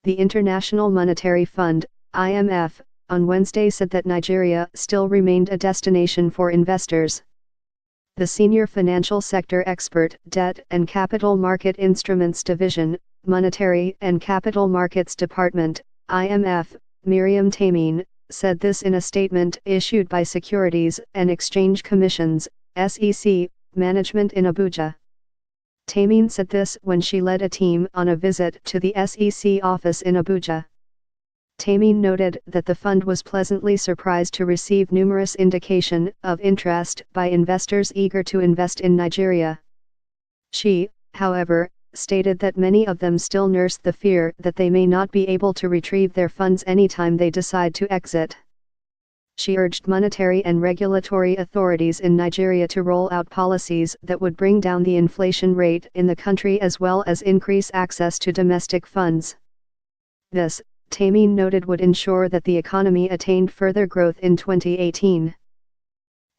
The International Monetary Fund, IMF, on Wednesday said that Nigeria still remained a destination for investors. The senior financial sector expert, Debt and Capital Market Instruments Division, Monetary and Capital Markets Department, IMF, Miriam Tamim, said this in a statement issued by Securities and Exchange Commission's, SEC, management in Abuja. Tamim said this when she led a team on a visit to the SEC office in Abuja. Tamim noted that the fund was pleasantly surprised to receive numerous indication of interest by investors eager to invest in Nigeria. She, however, stated that many of them still nursed the fear that they may not be able to retrieve their funds anytime they decide to exit. She urged monetary and regulatory authorities in Nigeria to roll out policies that would bring down the inflation rate in the country as well as increase access to domestic funds. This, Tamim noted, would ensure that the economy attained further growth in 2018.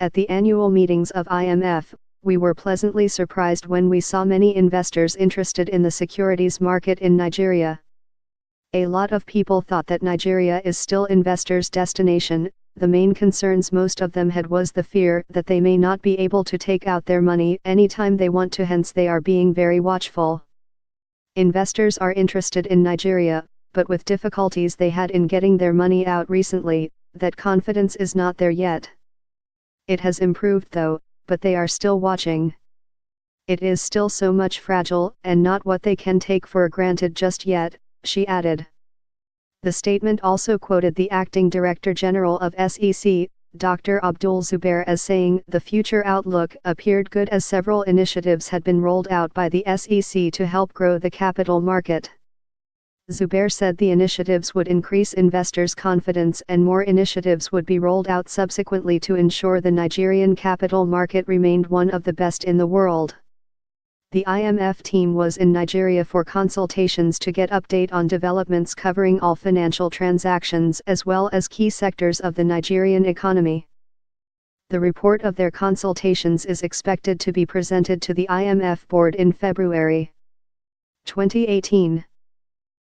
At the annual meetings of IMF, we were pleasantly surprised when we saw many investors interested in the securities market in Nigeria. A lot of people thought that Nigeria is still investors' destination. The main concerns most of them had was the fear that they may not be able to take out their money anytime they want to, hence they are being very watchful. Investors are interested in Nigeria, but with difficulties they had in getting their money out recently, that confidence is not there yet. It has improved though, but they are still watching. It is still so much fragile and not what they can take for granted just yet, she added. The statement also quoted the acting Director General of SEC, Dr. Abdul Zubair, as saying the future outlook appeared good as several initiatives had been rolled out by the SEC to help grow the capital market. Zubair said the initiatives would increase investors' confidence and more initiatives would be rolled out subsequently to ensure the Nigerian capital market remained one of the best in the world. The IMF team was in Nigeria for consultations to get update on developments covering all financial transactions as well as key sectors of the Nigerian economy. The report of their consultations is expected to be presented to the IMF board in February 2018.